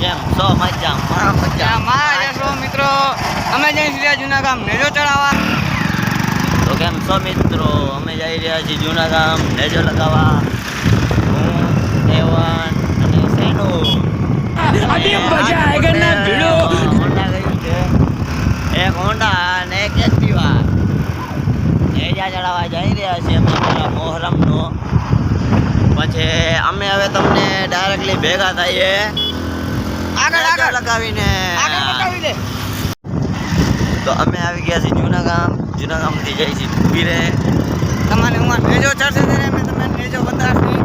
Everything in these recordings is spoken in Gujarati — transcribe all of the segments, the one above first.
કેમ છો? મજામાં મિત્રો અમે જઈ રહ્યા જૂના ગામ નેજો ચડાવવા. તો કેમ છો મિત્રો? અમે જઈ રહ્યા છીએ જૂના ગામ નેજો લગાવવા. હું દેવન અને સેનો હોન્ડા ગયું છે, એક હોન્ડા અને એક એક્ટિવા. નેજા ચડાવવા જઈ રહ્યા છીએ અમારા મોહરમનો. પછી અમે હવે તમને ડાયરેક્ટલી ભેગા થઈએ આગળ લગાવીને. તો અમે આવી ગયા છીએ જૂના ગામથી જઈ છીએ ઉભીરે. તમારે હું નેજો ચડશે ત્યારે અમે તમને નેજો બતાવશું.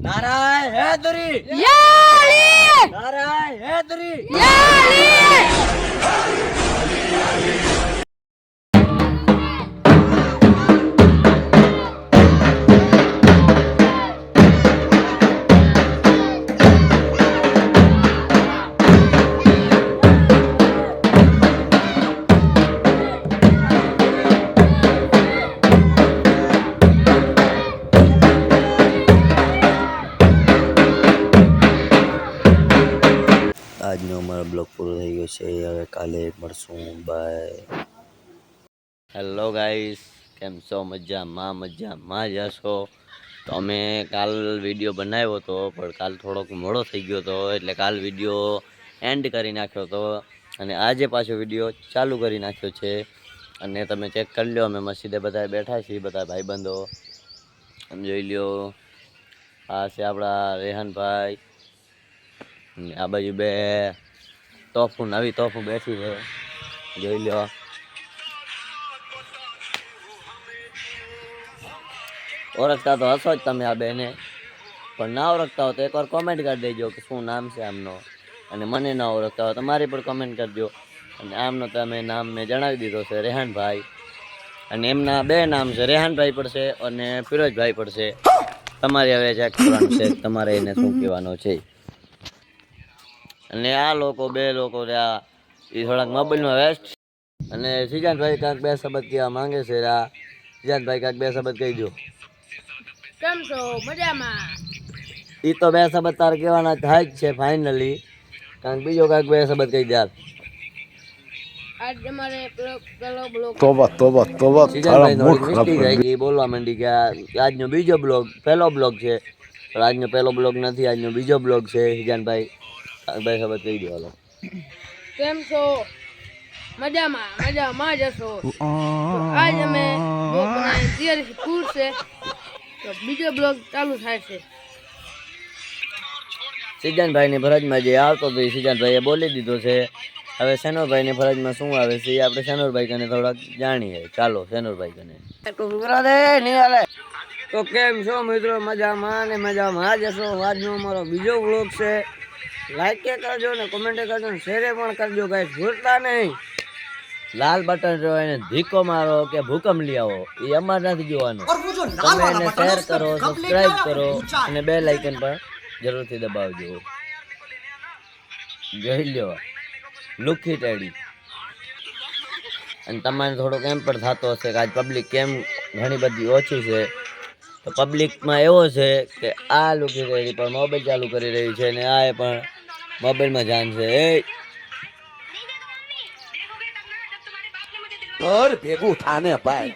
નારાયણ હેદરી યાલી નારાયણ હેદરી યાલી આજનો અમારો બ્લોગ પૂરો થઈ ગયો છે. હવે કાલે મળશું. બાય. હેલો ગાઈસ, કેમ છો? મજામાં જશો? તો અમે કાલ વિડીયો બનાવ્યો હતો, પણ કાલ થોડોક મોડો થઈ ગયો હતો, એટલે કાલ વિડીયો એન્ડ કરી નાખ્યો હતો. અને આજે પાછો વિડીયો ચાલુ કરી નાખ્યો છે. અને તમે ચેક કરી લો, અમે મસ્જિદે બધા બેઠા છીએ, બધા ભાઈબંધો. તમે જોઈ લ્યો, આ છે આપણા રેહાનભાઈ. આ બાજુ બે નવી તોફો બેઠી છે, જોઈ લો. ઓળખતા તો હશો જ તમે આ બેને, પણ ના ઓળખતા હો તો એકવાર કોમેન્ટ કરી દેજો કે શું નામ છે આમનો. અને મને ના ઓળખતા હોય તો મારી પણ કોમેન્ટ કરજો. અને આમનો તમે નામ મેં જણાવી દીધો છે, રેહાનભાઈ. અને એમના બે નામ છે, રેહાનભાઈ પડશે અને ફિરોજભાઈ પડશે. તમારે હવે ચેક કરવાનું છે તમારે એને શું કહેવાનો છે. અને આ લોકો બે લોકો રહ્યા એ થોડાક મોબાઈલમાં વેસ્ટ. અને સિજાનભાઈ કાંઈક બે શબ્દ કહેવા માંગે છે. સિજાનભાઈ કાંઈક બે શબ્દ કહી દો. કેમ છો? મજામાં. એ તો બે શબ્દ તારે કહેવાના થાય જ છે ફાઇનલી. કારણ કે બીજો કાંઈક બે શબ્દ કહી દે. આજ અમારે પેલો બ્લોગ સિજાનભાઈ થોડીક મિસ્ટેક થઈ ગઈ, બોલવા માંડી કે આજનો બીજો બ્લોગ પહેલો બ્લોગ છે, પણ આજનો પહેલો બ્લોગ નથી, આજનો બીજો બ્લોગ છે. સિજાનભાઈ બે શબ્દ કહી દો. હાલો. કેમ છો? મજામાં જશો. તો આજ અમે બ્લોગ બનાવી તૈયારી પૂર છે, તો બીજો બ્લોગ ચાલુ થાય છે. સિજાનભાઈની ફરજમાં જે આવતો હતો એ સિજાનભાઈએ બોલી દીધો છે. હવે સેનોરભાઈની ફરજમાં શું આવે છે એ આપણે સેનોરભાઈ કને થોડાક જાણીએ. ચાલો સેનોરભાઈ કને. તો કેમ છો મિત્રો? મજામાં જશો. આજનો અમારો બીજો વ્લોગ છે. લાઈક કરજો ને કોમેન્ટ કરજો ને શેર પણ કરજો ગાઈસ, ભૂલતા નહીં. લાલ બટન જો એને ધીકો મારો કે ભૂકંપ લઈ આવો એ અમારે નથી જોવાનું. તમે એને શેર કરો, સબસ્ક્રાઇબ કરો અને બેલ આઇકન પર જરૂરથી દબાવજો. જોઈ લ્યો લુખી ટેડી. અને તમારે થોડોક એમ પણ થતો હશે કે આજ પબ્લિક કેમ ઘણી બધી ઓછી છે. તો પબ્લિકમાં એવો છે કે આ લુખી ટેડી પણ મોબાઈલ ચાલુ કરી રહી છે અને આ પણ મોબાઈલમાં જાન છે. ભેગું થાને ભાઈ,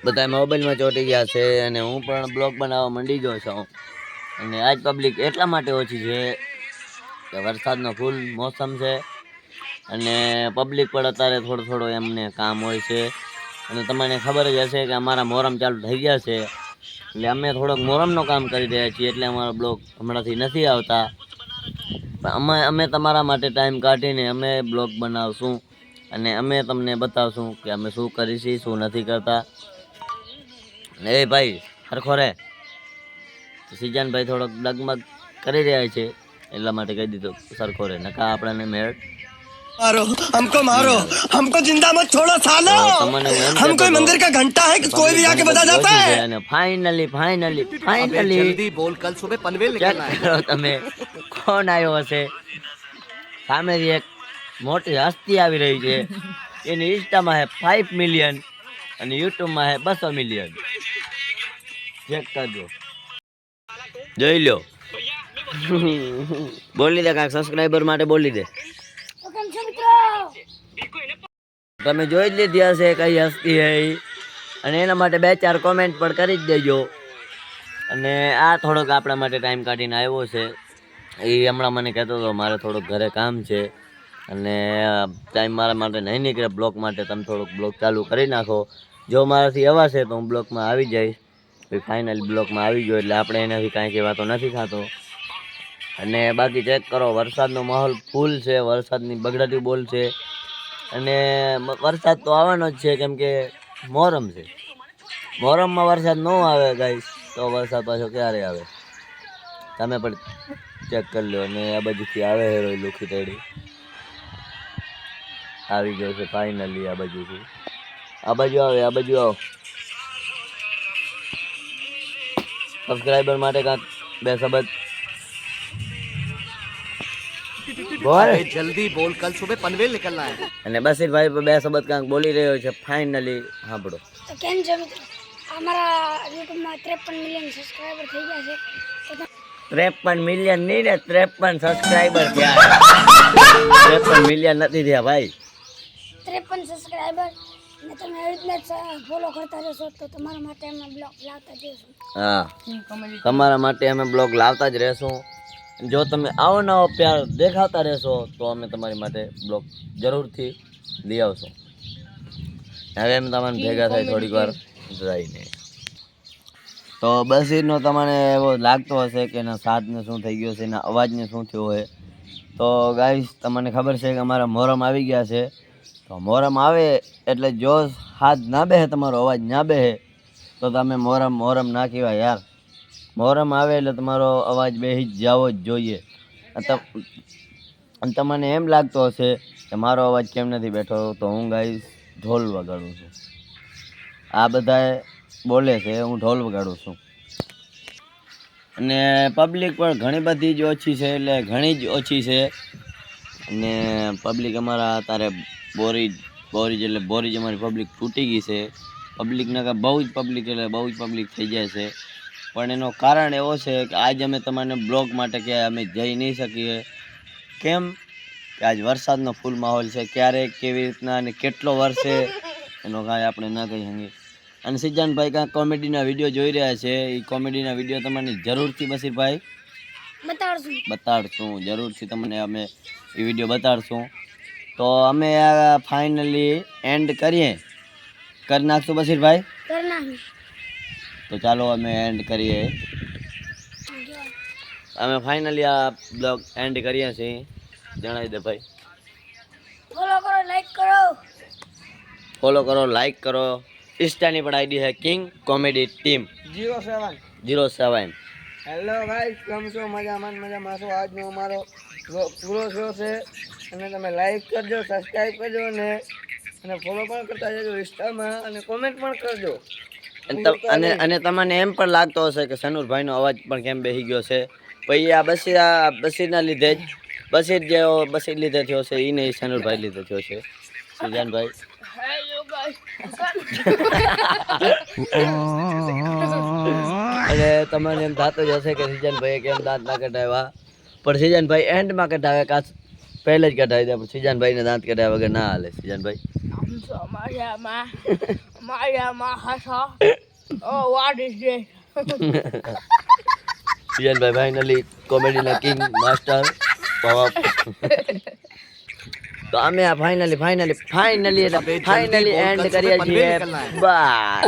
બધા મોબાઈલમાં ચોંટી ગયા છે અને હું પણ બ્લોગ બનાવવા માંડી ગયો છું. અને આજ પબ્લિક એટલા માટે ઓછી છે કે વરસાદનો ફૂલ મોસમ છે અને પબ્લિક પણ અત્યારે થોડો એમને કામ હોય છે. અને તમને ખબર જ હશે કે અમારા મોહરમ ચાલુ થઈ ગયા છે એટલે અમે થોડોક મોરમનું કામ કરી રહ્યા છીએ એટલે અમારો બ્લોગ હમણાંથી નથી આવતા. પણ અમે તમારા માટે ટાઈમ કાઢીને અમે બ્લોગ બનાવશું અને અમે તમને બતાવશું કે અમે શું કરીશું શું નથી કરતા. એ ભાઈ સરખો રે. સિજાનભાઈ થોડોક ડગમગ કરી રહ્યા છે એટલા માટે કહી દીધું સરખો રે, નકા આપણને મેળ मारो हमको जिंदा मत छोड़ो सालो हम कोई मंदिर का घंटा है कि कोई भी आके बता जाता है. અને ફાઇનલી जल्दी बोल कल सुबह पनवेल निकलना है. કરો તમે કોણ આવ્યો હશે. સામેથી એક મોટી હસ્તી આવી રહી છે. એની ઇન્સ્ટામાં હે 5 મિલિયન અને યુટ્યુબમાં હે 200 મિલિયન. ચેક કરજો, જોઈ લો. બોલી દે કાંઈક સબસ્ક્રાઈબર માટે બોલી દે. તો કેમ છો મિત્રો? તમે જોઈ જ લીધી હશે કઈ હસ્તી હે ઈ. અને એના માટે 2-4 કોમેન્ટ પણ કરી જ દેજો. અને આ થોડોક આપણા માટે ટાઈમ કાઢીને આવ્યો છે. એ હમણાં મને કહેતો હતો મારે થોડુંક ઘરે કામ છે અને ટાઈમ મારા માટે નહીં નીકળે બ્લોગ માટે, તમે થોડુંક બ્લોગ ચાલુ કરી નાખો. જો મારાથી અવાશે તો હું બ્લોગમાં આવી જઈશ. ફાઇનલી બ્લોગમાં આવી ગયો એટલે આપણે એનાથી કાંઈ કહેવાતો નથી થતો. અને બાકી ચેક કરો, વરસાદનો માહોલ ફૂલ છે, વરસાદની બગડાટી બોલ છે. અને વરસાદ તો આવવાનો જ છે કેમ કે મોહરમ છે. મોહરમમાં વરસાદ ન આવે ગાઈસ તો વરસાદ પાછો ક્યારે આવે તમે પણ ચેક કરી લો. અને આ બાજુથી આવે હેરોઈ લુખી તેડી આવી ગયો છે ફાઇનલી. આ બાજુથી આ બાજુ આવે, આ બાજુ આવો. સબસ્ક્રાઈબર માટે કાંક 2 શબ્દ બોલ. जल्दी बोल कल सुबह पनवेल निकलना है. અને બસીરભાઈ 2 શબ્દ કાંક બોલી રહ્યો છે ફાઇનલી. સાંભળો. તો કેમ છો મિત્રો? અમારા યુટ્યુબમાં 53 મિલિયન સબસ્ક્રાઈબર થઈ ગયા છે. તો 53 મિલિયન નહીં ને 53 સબસ્ક્રાઈબર થયા. 53 મિલિયન નથી થયા ભાઈ. 53 સબસ્ક્રાઈબર ને તમે આવી રીતના ફોલો કરતા રહેશો તો તમારા માટે અમે બ્લોગ લાવતા જઈશું. હા, તમારા માટે અમે બ્લોગ લાવતા જ રહેશું. જો તમે આવો નવો પ્યાર દેખાતા રહેશો તો અમે તમારી માટે બ્લોગ જરૂરથી લઈ આવશું. હવે અમે તમને ભેગા થાય થોડીક વાર રહીને. તો બસ એનો તમને એવો લાગતો હશે કે એના સાદને શું થઈ ગયો છે, એના અવાજને શું થયો હોય. તો ગાઈસ તમને ખબર છે કે અમારા મોહરમ આવી ગયા છે. તો મોહરમ આવે એટલે જો હાથ ના બેહે, તમારો અવાજ ના બેહે તો તમે મોહરમ ના કહેવાય યાર. મોહરમ આવે એટલે તમારો અવાજ બેહી જ જવો જ જોઈએ. અને તમને એમ લાગતો હશે કે મારો અવાજ કેમ નથી બેઠો, તો હું ગાઈસ ઢોલ વગાડું છું. આ બધાએ બોલે છે હું ઢોલ વગાડું છું. અને પબ્લિક પણ ઘણી બધી જ ઓછી છે, એટલે ઘણી જ ઓછી છે. અને પબ્લિક અમારા અત્યારે બોરીજ એટલે બોરીજ અમારી પબ્લિક તૂટી ગઈ છે. પબ્લિકના કાં બહુ જ પબ્લિક એટલે બહુ જ પબ્લિક થઈ જાય છે. પણ એનું કારણ એવો છે કે આજ અમે તમને બ્લોગ માટે કે અમે જઈ નહીં શકીએ. કેમ કે આજ વરસાદનો ફૂલ માહોલ છે. ક્યારે કેવી રીતના અને કેટલો વરસે એનો કાંઈ આપણે ના કહી શકીએ. અને સિજાનભાઈ કાંઈક કોમેડીના વિડીયો જોઈ રહ્યા છે. એ કોમેડીના વિડીયો તમને જરૂરથી બસીરભાઈ બતાડશું. જરૂરથી તમને અમે એ વિડીયો બતાડશું. તો અમે આ ફાઇનલી એન્ડ કરી નાખશું બસીરભાઈ. તો ચાલો અમે એન્ડ કરીએ. અમે ફાઇનલી આ બ્લોગ એન્ડ કરીએ છીએ. જણાવી દે ભાઈ. ફોલો કરો, લાઈક કરો. ઇન્સ્ટાની પણ આઈડી છે king comedy team 07. Hello guys, કેમ છો? મજામાં છો? આજનો અમારો પૂરો શો છે. અને તમે લાઈક કરજો, સબસ્ક્રાઈબ કરજો અને ફોલો પણ કરતા જજો ઇન્સ્ટામાં અને કોમેન્ટ પણ કરજો. અને તમને એમ પણ લાગતો હશે કે સનુરભાઈનો અવાજ પણ કેમ બેસી ગયો છે. પછી આ બસીરના લીધે જ બસીર લીધે થયો છે. એ નહીં, સનુરભાઈ લીધે થયો છે. સુજાનભાઈ અને તમને એમ થતું જ હશે કે સિજાનભાઈએ કેમ દાંત ના કઢાવ્યા. પણ સિજાનભાઈ એન્ડમાં કઢાવે કાં પહેલે જ કઢાવી દે. પણ સિજાનભાઈને દાંત કઢાવ્યા વગર ના હાલે. સિજાનભાઈ સિજાનભાઈ ફાઇનલી કોમેડીના કિંગ માસ્ટર. તો અમે આ ફાઇનલી એન્ડ કરીએ છીએ. બાય.